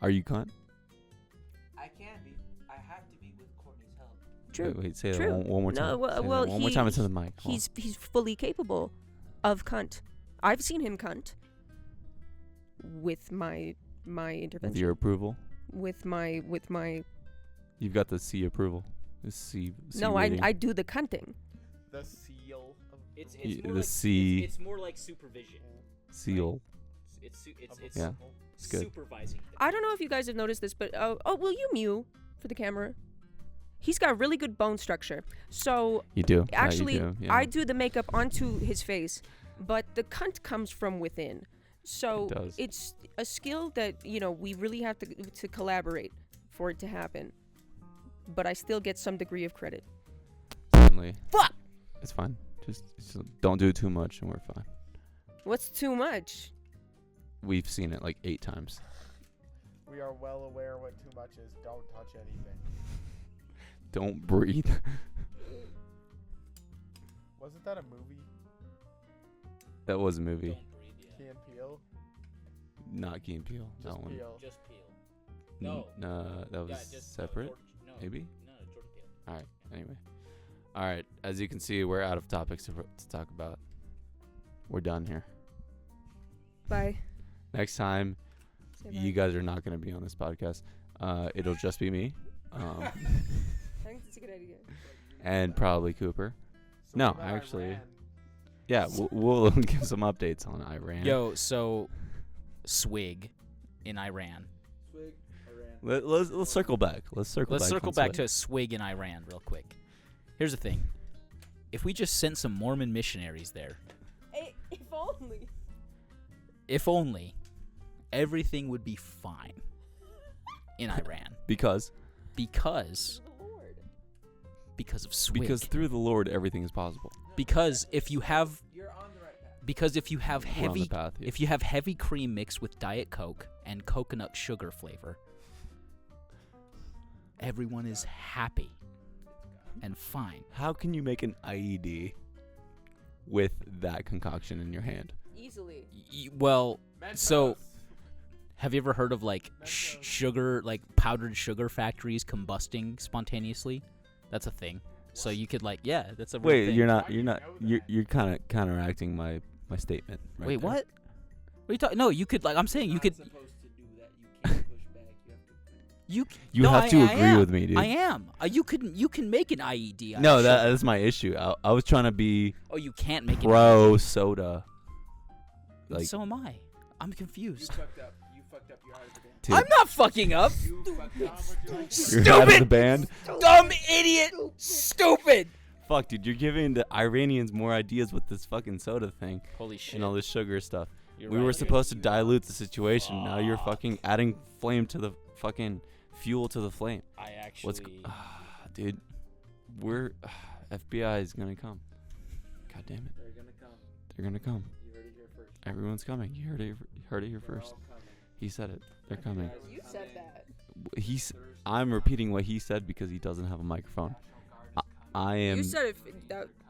Are you cunt? I can be. I have to be with Courtney's help. True. Wait, say True. that one more time. No, well, Say that well, one more time into the mic. Hold He's fully capable of cunt. I've seen him cunt with my on. With intervention. your approval. With my You've got the C approval. The C. no, rating. I do the cunting. The seal of It's Y- more the like C- It's more like supervision. seal. It's Yeah. It's good. supervising. I don't know if you guys have noticed this, but will you mew for the camera? He's got really good bone structure. So You do. actually, yeah, you do. Yeah. I do the makeup onto his face, but the cunt comes from within. So It does. it's a skill that we really have to collaborate for it to happen. But I still get some degree of credit. Certainly. Fuck! It's fine. Just don't do it too much, and we're fine. What's too much? We've seen it like 8 times. We are well aware what too much is. Don't touch anything. Don't breathe. Wasn't that a movie? That was a movie. Don't breathe, yeah. Key and Peele? Not Key and Peele. That Just one. Peele. Just peel. N- No. that was Yeah, just separate. No, Maybe. No, Jordan Peele. All right. Anyway. All right. As you can see, we're out of topics to talk about. We're done here. Bye. Next time, Say you bye. guys are not going to be on this podcast. It'll just be me. I think that's a good idea. And probably Cooper. So No, what about actually- Iran? Yeah, we'll give some updates on Iran. Yo, so Swig in Iran. Swig, Iran. Let's circle back. Let's circle back to Swig in Iran real quick. Here's the thing. If we just sent some Mormon missionaries there, If only. if only, everything would be fine in Iran. because Because of Swig. because through the Lord everything is possible. Because if you have You're on the right path. Because if you have We're on heavy the path, yeah. if you have heavy cream mixed with Diet Coke and coconut sugar flavor, everyone is happy and fine. How can you make an IED with that concoction in your hand? Easily. Well, so Mentos. have you ever heard of like Mentos. sugar, like powdered sugar factories combusting spontaneously? That's a thing. So you could like, yeah, that's a real Wait, thing. you're Why not do you're you not know you're that? you're kind of counteracting my statement. Right Wait, there. what? What are you talking? No, you could like I'm saying you Not could. supposed to do that. You can't push back. You have to. You No, have to I agree am. with me, dude. I am. You can make an IED. No, that's my issue. I was trying to be Oh, you can't make an pro IED. soda. Like, So am I. I'm confused. fucked up. You fucked up. You're out of the band. dude, I'm not fucking up. You fucked up. you're out of the band. Dumb idiot. Stupid. Fuck, dude, you're giving the Iranians more ideas with this fucking soda thing Holy shit. and all this sugar stuff. You're We right, were dude. supposed to dilute the situation. Now you're fucking adding flame to the fucking fuel to the flame. I What's actually. dude? We're FBI is gonna come. God damn it, They're gonna come. they're gonna come. You heard it here first. Everyone's coming. You heard it here first. He said it. They're coming. You said that. I'm repeating what he said because he doesn't have a microphone. I am. You said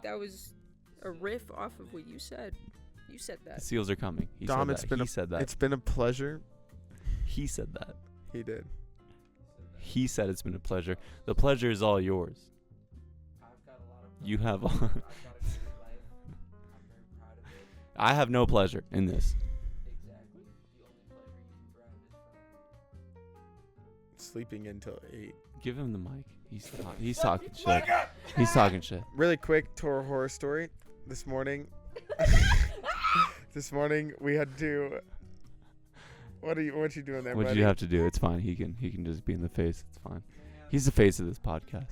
that was a riff off of what you said. You said The that. seals are coming. He Dom, said it's that. been He a- said that. It's been a pleasure. He said that. He did. He said it's been a pleasure. The pleasure is all yours. You have. I have no pleasure in this. Sleeping until 8. Give him the mic. He's talking shit. He's talking shit. Really quick Toro horror story. This morning. This morning we had to. What you doing there, What buddy? did you have to do? It's fine. He can just be in the face. It's fine. He's the face of this podcast.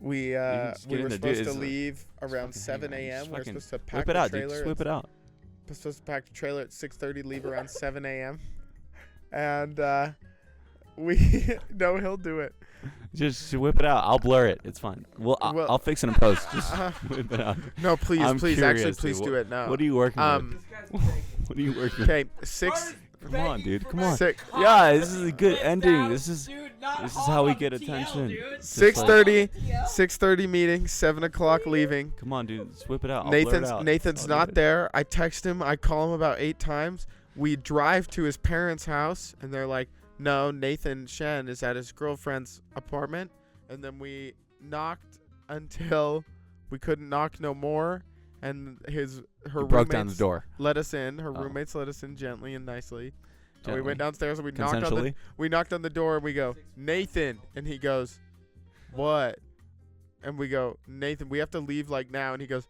We just get we in were the supposed dude. to It's leave around fucking 7 hang on. a.m. Just We're fucking supposed to pack Whip the it out, dude. trailer. Just whip it out. We're supposed to pack the trailer at 6:30, leave around 7 a.m. And we no, he'll do it. Just whip it out. I'll blur it. It's fine. I'll fix it in post. Just whip it out. No, please, I'm please, curious, actually, dude. please do it now. What are you working Um, with? What are you working with? okay, 6. Come on, dude. Come on. Six. Yeah, this is a good ending. This is how we get attention. Just like- 6:30. 6:30 meeting. 7 o'clock leaving. Come on, dude. Just whip it out. I'll blur it out. Nathan's I'll not do it. there. I text him. I call him about 8 times. We drive to his parents' house, and they're like, "No, Nathan Shen is at his girlfriend's apartment." And then we knocked until we couldn't knock no more, and her You broke down the roommates door. let us in. Her Oh. roommates let us in gently and nicely. And we Gently. went downstairs and we Consensually. knocked on the door and we go, "Nathan," and he goes, "What?" And we go, "Nathan, we have to leave like now." And he goes,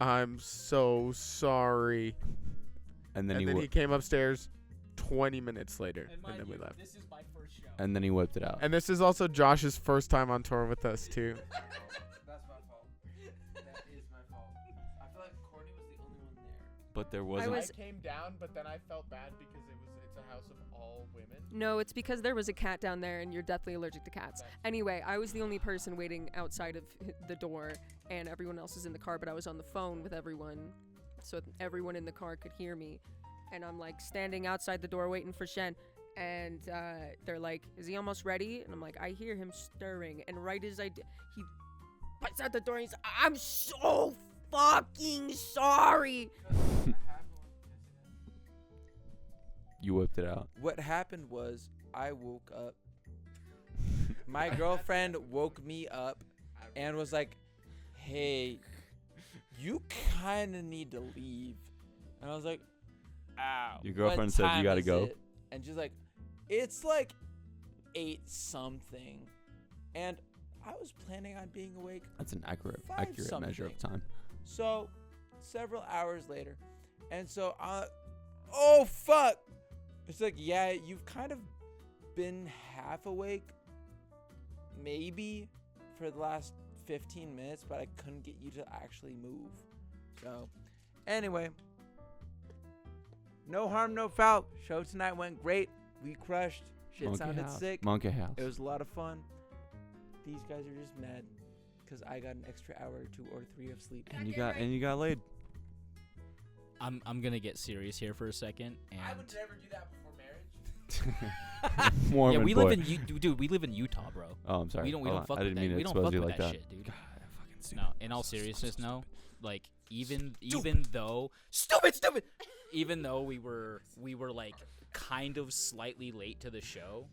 "I'm so sorry." And then And he then whi- he came upstairs 20 minutes later, and then we left. This is my first show. and then he whipped it out. And this is also Josh's first time on tour with us too. That's my fault. That is my fault. I feel like Courtney was the only one there. But there I wasn't. was- came down, but then I felt bad because it's a house of all women. No, it's because there was a cat down there, and you're deathly allergic to cats. Anyway, I was the only person waiting outside of the door, and everyone else is in the car. But I was on the phone with everyone, so everyone in the car could hear me. And I'm like standing outside the door waiting for Shen, and they're like, "Is he almost ready?" And I'm like, "I hear him stirring." And right as he puts out the door, and he's, "I'm so fucking sorry." You whipped it out. What happened was I woke up. My girlfriend woke me up and was like, "Hey, you kind of need to leave." And I was like, "Ow." Your girlfriend what said you time gotta is go? it?" And she's like, "It's like 8 something." And I was planning on being awake. That's an accurate Five measure of something. time. So, several hours later. And so, oh, fuck. It's like, yeah, you've kind of been half awake, maybe, for the last 15 minutes, but I couldn't get you to actually move. So, anyway, no harm, no foul. Show tonight went great. We crushed. Shit Monké sounded Haus. sick. Monké Haus. It was a lot of fun. These guys are just mad because I got an extra hour or 2 or 3 of sleep. and you got laid. I'm gonna get serious here for a second, and I would never do that before marriage. Mormon yeah, we boy. live in dude. We live in Utah, bro. Oh, I'm sorry. We don't Hold fuck on. I with didn't mean that. to We don't expose fuck you with like that that. shit, dude. God, fucking stupid. No, in all seriousness, no. Like even though stupid, even though we were like kind of slightly late to the show.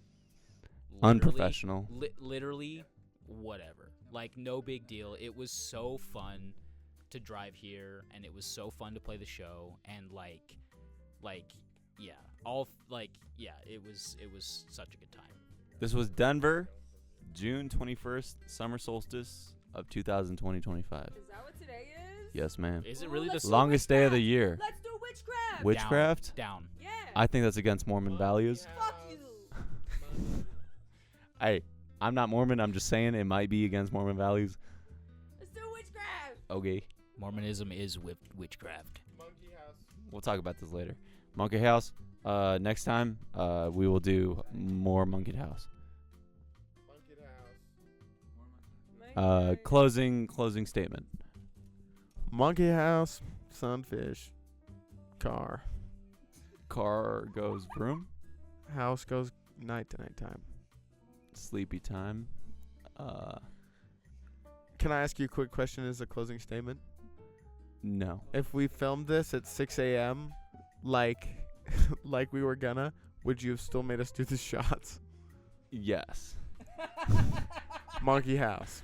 literally- Unprofessional. Literally, whatever. Like no big deal. It was so fun to drive here, and it was so fun to play the show, and it was such a good time. This was Denver, June 21st, summer solstice of 2020-25. Is that what today is? Yes, ma'am. Is it really the Let's do Longest day of the year. Let's do witchcraft. Witchcraft? Down. Yeah. I think that's against Mormon values. Fuck you. Hey, I'm not Mormon. I'm just saying it might be against Mormon values. Let's do witchcraft. Okay. Mormonism is witchcraft. Monké Haus. We'll talk about this later. Monké Haus. Next time, we will do more Monké Haus. Monké Haus. Closing statement. Monké Haus. Sunfish. Car. Car goes vroom. House goes night to night time. Sleepy time. Can I ask you a quick question as a closing statement? No. If we filmed this at 6 a.m., like we were gonna, would you have still made us do the shots? Yes. Monké Haus.